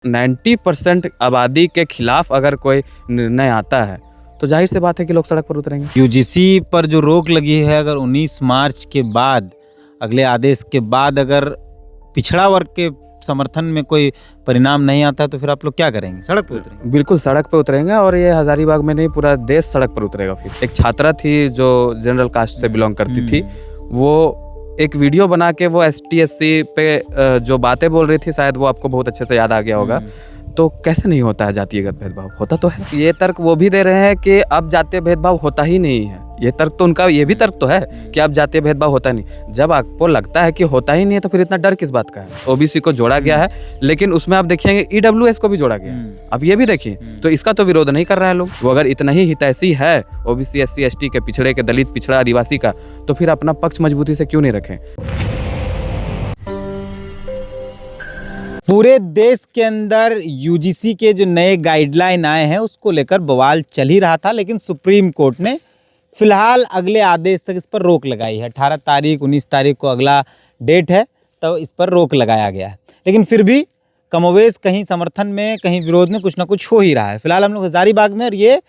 90% आबादी के खिलाफ अगर कोई निर्णय आता है तो जाहिर सी बात है कि लोग सड़क पर उतरेंगे। यूजीसी पर जो रोक लगी है, अगर 19 मार्च के बाद, अगले आदेश के बाद अगर पिछड़ा वर्ग के समर्थन में कोई परिणाम नहीं आता तो फिर आप लोग क्या करेंगे? सड़क पर उतरेंगे? बिल्कुल सड़क पर उतरेंगे, और ये हजारीबाग में नहीं, पूरा देश सड़क पर उतरेगा। फिर एक छात्रा थी जो जनरल कास्ट से बिलोंग करती थी, वो एक वीडियो बना के वो ST SC पे जो बातें बोल रही थी, शायद वो आपको बहुत अच्छे से याद आ गया होगा। तो कैसे नहीं होता है जातीयगत भेदभाव? होता तो है। ये तर्क वो भी दे रहे हैं कि अब जातीय भेदभाव होता ही नहीं है। ये तर्क तो उनका, ये भी तर्क तो है कि अब जातीय भेदभाव होता नहीं। जब आपको लगता है कि होता ही नहीं है तो फिर इतना डर किस बात का है? OBC को जोड़ा गया है, लेकिन उसमें आप देखिएंगे EWS को भी जोड़ा गया है। अब ये भी देखिए, तो इसका तो विरोध नहीं कर रहे हैं लोग। वो अगर इतना ही हितैषी है OBC SC ST के, पिछड़े के, दलित पिछड़ा आदिवासी का, तो फिर अपना पक्ष मजबूती से क्यों नहीं रखें? पूरे देश के अंदर यूजीसी के जो नए गाइडलाइन आए हैं उसको लेकर बवाल चल ही रहा था, लेकिन सुप्रीम कोर्ट ने फिलहाल अगले आदेश तक इस पर रोक लगाई है। 18 तारीख 19 तारीख को अगला डेट है, तो इस पर रोक लगाया गया है। लेकिन फिर भी कमोवेश कहीं समर्थन में कहीं विरोध में कुछ ना कुछ हो ही रहा है। फिलहाल हम लोग हजारीबाग में, और ये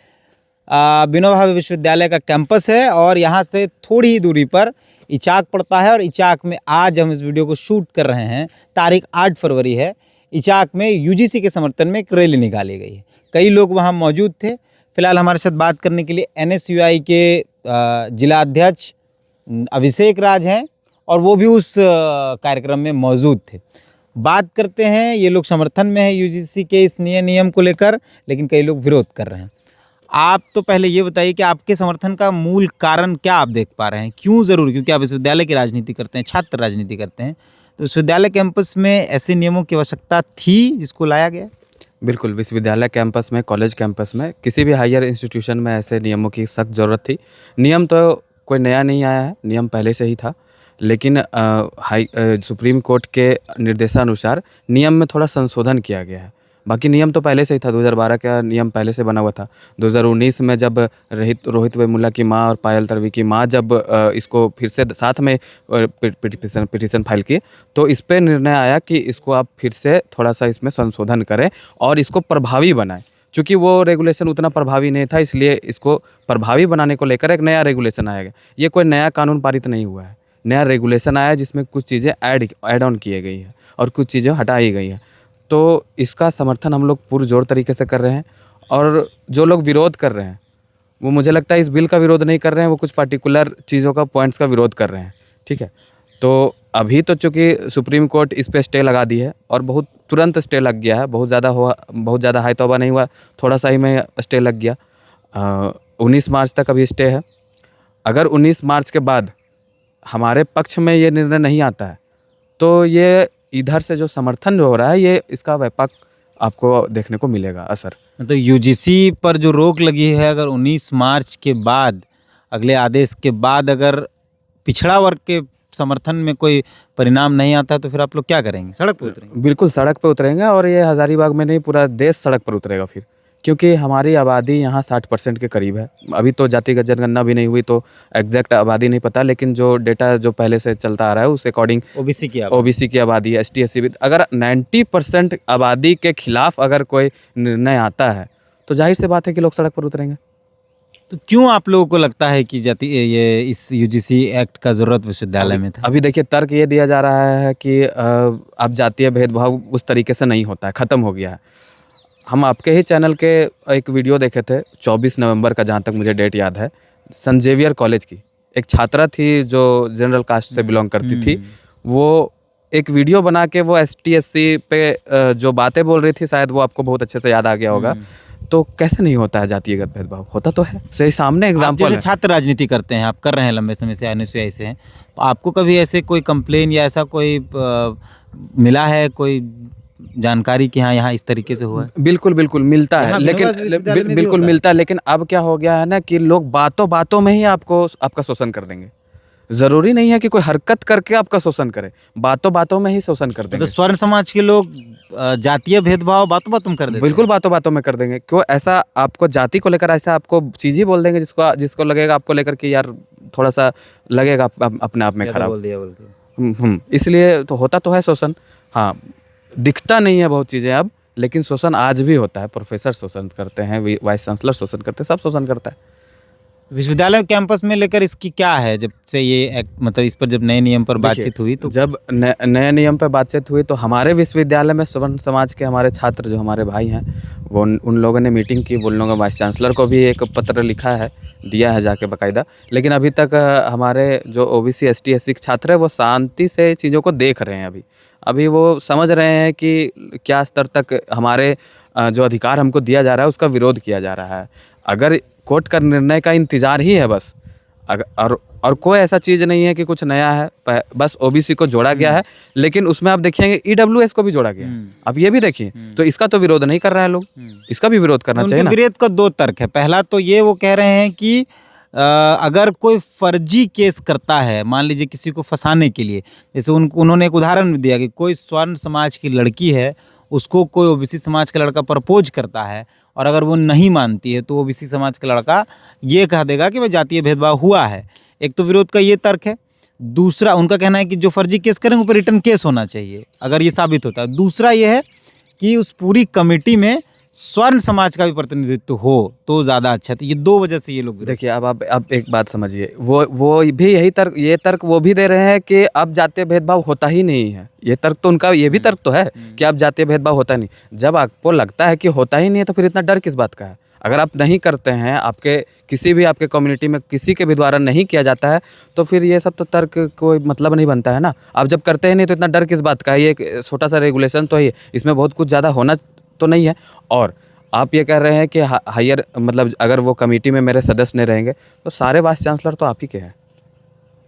विनोबा भावे विश्वविद्यालय का कैंपस है, और यहाँ से थोड़ी ही दूरी पर इचाक पड़ता है। और इचाक में आज हम इस वीडियो को शूट कर रहे हैं, तारीख 8 फरवरी है। इचाक में यूजीसी के समर्थन में एक रैली निकाली गई है, कई लोग वहाँ मौजूद थे। फिलहाल हमारे साथ बात करने के लिए NSUI के जिला अध्यक्ष अभिषेक राज हैं, और वो भी उस कार्यक्रम में मौजूद थे। बात करते हैं, ये लोग समर्थन में है यूजीसी के इस नए नियम को लेकर, लेकिन कई लोग विरोध कर रहे हैं। आप तो पहले ये बताइए कि आपके समर्थन का मूल कारण क्या आप देख पा रहे हैं? क्यों ज़रूरी? क्योंकि आप विश्वविद्यालय की राजनीति करते हैं, छात्र राजनीति करते हैं, तो विश्वविद्यालय कैंपस में ऐसे नियमों की आवश्यकता थी जिसको लाया गया? बिल्कुल, विश्वविद्यालय कैंपस में, कॉलेज कैंपस में, किसी भी हायर इंस्टीट्यूशन में ऐसे नियमों की सख्त ज़रूरत थी। नियम तो कोई नया नहीं आया है, नियम पहले से ही था, लेकिन सुप्रीम कोर्ट के निर्देशानुसार नियम में थोड़ा संशोधन किया गया है। बाकी नियम तो पहले से ही था, 2012 का नियम पहले से बना हुआ था। 2019 में जब रोहित वेमुला की माँ और पायल तडवी की माँ जब इसको फिर से साथ में पिटीशन फाइल की, तो इस पे निर्णय आया कि इसको आप फिर से थोड़ा सा इसमें संशोधन करें और इसको प्रभावी बनाएं। चूँकि वो रेगुलेशन उतना प्रभावी नहीं था, इसलिए इसको प्रभावी बनाने को लेकर एक नया रेगुलेशन आएगा। ये कोई नया कानून पारित नहीं हुआ है, नया रेगुलेशन आया जिसमें कुछ चीज़ें ऐड ऑन किए गई हैं और कुछ चीज़ें हटाई गई हैं। तो इसका समर्थन हम लोग पुरजोर तरीके से कर रहे हैं। और जो लोग विरोध कर रहे हैं वो, मुझे लगता है इस बिल का विरोध नहीं कर रहे हैं, वो कुछ पर्टिकुलर चीज़ों का, पॉइंट्स का विरोध कर रहे हैं। ठीक है, तो अभी तो चूँकि सुप्रीम कोर्ट इस पे स्टे लगा दी है, और बहुत तुरंत स्टे लग गया है, बहुत ज़्यादा हाई तौबा नहीं हुआ, थोड़ा सा ही में स्टे लग गया। 19 मार्च तक अभी स्टे है। अगर 19 मार्च के बाद हमारे पक्ष में ये निर्णय नहीं आता है तो ये इधर से जो समर्थन हो रहा है, ये इसका व्यापक आपको देखने को मिलेगा असर। मतलब यूजीसी पर जो रोक लगी है, अगर 19 मार्च के बाद, अगले आदेश के बाद अगर पिछड़ा वर्ग के समर्थन में कोई परिणाम नहीं आता तो फिर आप लोग क्या करेंगे? सड़क पर उतरेंगे? बिल्कुल सड़क पर उतरेंगे, और ये हजारीबाग में नहीं, पूरा देश सड़क पर उतरेगा फिर, क्योंकि हमारी आबादी यहाँ 60% के करीब है। अभी तो जातिगत जनगणना भी नहीं हुई, तो एग्जैक्ट आबादी नहीं पता, लेकिन जो डेटा जो पहले से चलता आ रहा है उस अकॉर्डिंग OBC की आबादी, ST SC भी, अगर 90% आबादी के खिलाफ अगर कोई निर्णय आता है तो जाहिर सी बात है कि लोग सड़क पर उतरेंगे। तो क्यों आप लोगों को लगता है कि ये इस यूजीसी एक्ट का ज़रूरत विश्वविद्यालय में था? अभी देखिए, तर्क ये दिया जा रहा है कि अब जातीय भेदभाव उस तरीके से नहीं होता है, ख़त्म हो गया है। हम आपके ही चैनल के एक वीडियो देखे थे 24 नवंबर का, जहाँ तक मुझे डेट याद है, सेंट जेवियर कॉलेज की एक छात्रा थी जो जनरल कास्ट से बिलोंग करती थी। वो एक वीडियो बना के वो ST SC पे जो बातें बोल रही थी, शायद वो आपको बहुत अच्छे से याद आ गया होगा। तो कैसे नहीं होता है जातीयगत भेदभाव? होता तो है, सही सामने एग्जाम्पल है। जैसे छात्र राजनीति करते हैं, आप कर रहे हैं लंबे समय से, NSUI से हैं, तो आपको कभी ऐसे कोई कंप्लेन या ऐसा कोई मिला है, कोई जानकारी कि हाँ यहाँ इस तरीके से हुआ है? बिल्कुल मिलता है, लेकिन बिल्कुल मिलता है, लेकिन अब क्या हो गया है ना कि लोग बातों बातों में ही आपका शोषण कर देंगे। जरूरी नहीं है कि कोई हरकत करके आपका शोषण करे, बातों बातों में ही शोषण कर देंगे। तो स्वर्ण समाज के लोग जातीय भेदभाव बातों बातों में कर देंगे? बिल्कुल बातों बातों में कर देंगे। क्यों ऐसा आपको जाति को लेकर ऐसा आपको चीज ही बोल देंगे जिसको लगेगा आपको लेकर कि यार थोड़ा सा लगेगा अपने आप में खराब बोल दिया बोल के। इसलिए तो होता तो है शोषण। हाँ, दिखता नहीं है बहुत चीज़ें अब, लेकिन शोषण आज भी होता है। प्रोफेसर शोषण करते हैं, वाइस चांसलर शोषण करते हैं, सब शोषण करता है। विश्वविद्यालय कैंपस में लेकर इसकी क्या है, जब से ये मतलब इस पर जब नए नियम पर बातचीत हुई तो जब नए नियम पर बातचीत हुई तो हमारे विश्वविद्यालय में सवर्ण समाज के हमारे छात्र जो हमारे भाई हैं वो उन लोगों ने मीटिंग की, उन लोगों ने वाइस चांसलर को भी एक पत्र लिखा है, दिया है जाके बाकायदा। लेकिन अभी तक हमारे जो ओबीसी एसटी एससी के छात्र हैं वो शांति से चीज़ों को देख रहे हैं। अभी वो समझ रहे हैं कि क्या स्तर तक हमारे जो अधिकार हमको दिया जा रहा है उसका विरोध किया जा रहा है। अगर कोर्ट का निर्णय का इंतज़ार ही है बस, और कोई ऐसा चीज़ नहीं है कि कुछ नया है, बस ओबीसी को जोड़ा गया है। लेकिन उसमें आप देखेंगे ईडब्ल्यूएस को भी जोड़ा गया है। अब ये भी देखिए, तो इसका तो विरोध नहीं कर रहे हैं लोग, इसका भी विरोध करना चाहिए ना। विरोध का दो तर्क है। पहला तो ये वो कह रहे हैं कि अगर कोई फर्जी केस करता है, मान लीजिए किसी को फंसाने के लिए, जैसे उन्होंने एक उदाहरण दिया कि कोई स्वर्ण समाज की लड़की है, उसको कोई ओबीसी समाज का लड़का प्रपोज करता है और अगर वो नहीं मानती है तो ओबीसी समाज का लड़का ये कह देगा कि भाई जातीय भेदभाव हुआ है। एक तो विरोध का ये तर्क है। दूसरा उनका कहना है कि जो फर्जी केस करेंगे उन पर रिटर्न केस होना चाहिए अगर ये साबित होता है। दूसरा ये है कि उस पूरी कमेटी में स्वर्ण समाज का भी प्रतिनिधित्व हो तो ज़्यादा अच्छा। तो ये दो वजह से ये लोग देखिए, अब आप एक बात समझिए, वो भी यही तर्क वो भी दे रहे हैं कि अब जातीय भेदभाव होता ही नहीं है। ये तर्क तो उनका, ये भी तर्क तो है कि अब जातीय भेदभाव होता नहीं। जब आपको लगता है कि होता ही नहीं है तो फिर इतना डर किस बात का है? अगर आप नहीं करते हैं, आपके किसी भी आपके कम्युनिटी में किसी के भी द्वारा नहीं किया जाता है, तो फिर ये सब तो तर्क कोई मतलब नहीं बनता है ना। आप जब करते ही नहीं तो इतना डर किस बात का है? ये एक छोटा सा रेगुलेशन तो है, इसमें बहुत कुछ ज़्यादा होना तो नहीं है। और आप ये कह रहे हैं कि हायर मतलब अगर वो कमेटी में मेरे सदस्य नहीं रहेंगे तो सारे वाइस चांसलर तो आप ही के हैं,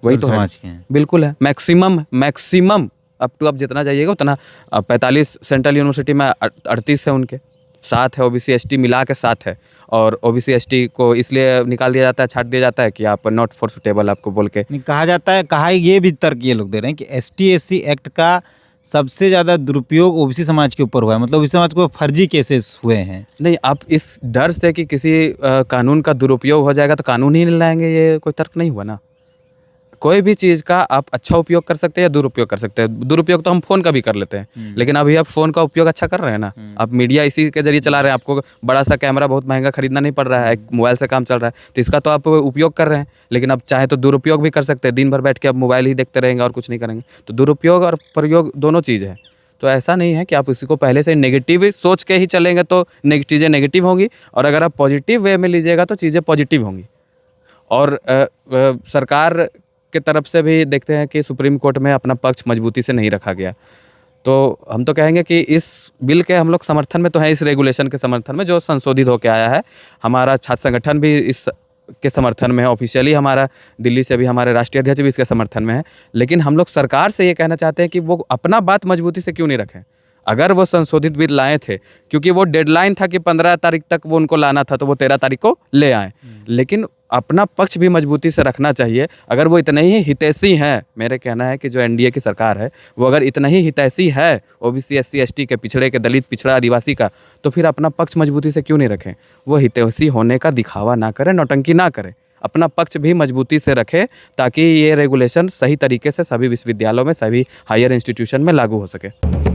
वही तो समाज के हैं। बिल्कुल है। मैक्सिमम अप टू आप जितना जाइएगा उतना। 45 सेंट्रल यूनिवर्सिटी में 38 है, उनके 7 है, ओबीसी एसटी मिला के 7 है। और ओबीसी एसटी को इसलिए निकाल दिया जाता है, छाट दिया जाता है कि आप नॉट फॉर सुटेबल आपको बोल के कहा जाता है। कहा ये भी तर्क ये लोग दे रहे हैं कि एसटी एससी एक्ट का सबसे ज़्यादा दुरुपयोग ओबीसी समाज के ऊपर हुआ है, मतलब ओबीसी समाज को फर्जी केसेस हुए हैं। नहीं, आप इस डर से कि किसी कानून का दुरुपयोग हो जाएगा तो कानून ही नहीं लाएंगे, ये कोई तर्क नहीं हुआ ना। कोई भी चीज़ का आप अच्छा उपयोग कर सकते हैं या दुरुपयोग कर सकते हैं। दुरुपयोग तो हम फ़ोन का भी कर लेते हैं, लेकिन अभी आप फ़ोन का उपयोग अच्छा कर रहे हैं ना। आप मीडिया इसी के जरिए चला रहे हैं, आपको बड़ा सा कैमरा बहुत महंगा खरीदना नहीं पड़ रहा है, एक मोबाइल से काम चल रहा है, तो इसका तो आप उपयोग कर रहे हैं। लेकिन अब चाहे तो दुरुपयोग भी कर सकते हैं, दिन भर बैठ के आप मोबाइल ही देखते रहेंगे और कुछ नहीं करेंगे। तो दुरुपयोग और प्रयोग दोनों चीज़ है। तो ऐसा नहीं है कि आप इसी को पहले से नेगेटिव सोच के ही चलेंगे तो चीज़ें नेगेटिव होंगी, और अगर आप पॉजिटिव वे में लीजिएगा तो चीज़ें पॉजिटिव होंगी। और सरकार के तरफ से भी देखते हैं कि सुप्रीम कोर्ट में अपना पक्ष मजबूती से नहीं रखा गया। तो हम तो कहेंगे कि इस बिल के हम लोग समर्थन में तो हैं, इस रेगुलेशन के समर्थन में जो संशोधित होकर आया है। हमारा छात्र संगठन भी इस के समर्थन में है, ऑफिशियली हमारा दिल्ली से भी हमारे राष्ट्रीय अध्यक्ष भी इसके समर्थन में है। लेकिन हम लोग सरकार से ये कहना चाहते हैं कि वो अपना बात मजबूती से क्यों नहीं रखें। अगर वो संशोधित बिल लाए थे, क्योंकि वो डेडलाइन था कि 15 तारीख तक वो उनको लाना था, तो वो 13 तारीख को ले आए। लेकिन अपना पक्ष भी मजबूती से रखना चाहिए। अगर वो इतने ही हितैषी हैं, मेरे कहना है कि जो एनडीए की सरकार है वो अगर इतना ही हितैषी है ओबीसी एससी एसटी के, पिछड़े के, दलित पिछड़ा आदिवासी का, तो फिर अपना पक्ष मजबूती से क्यों नहीं रखें। वो हितैषी होने का दिखावा ना करें, नौटंकी ना करें, अपना पक्ष भी मजबूती से रखें, ताकि ये रेगुलेशन सही तरीके से सभी विश्वविद्यालयों में, सभी हायर इंस्टीट्यूशन में लागू हो सके।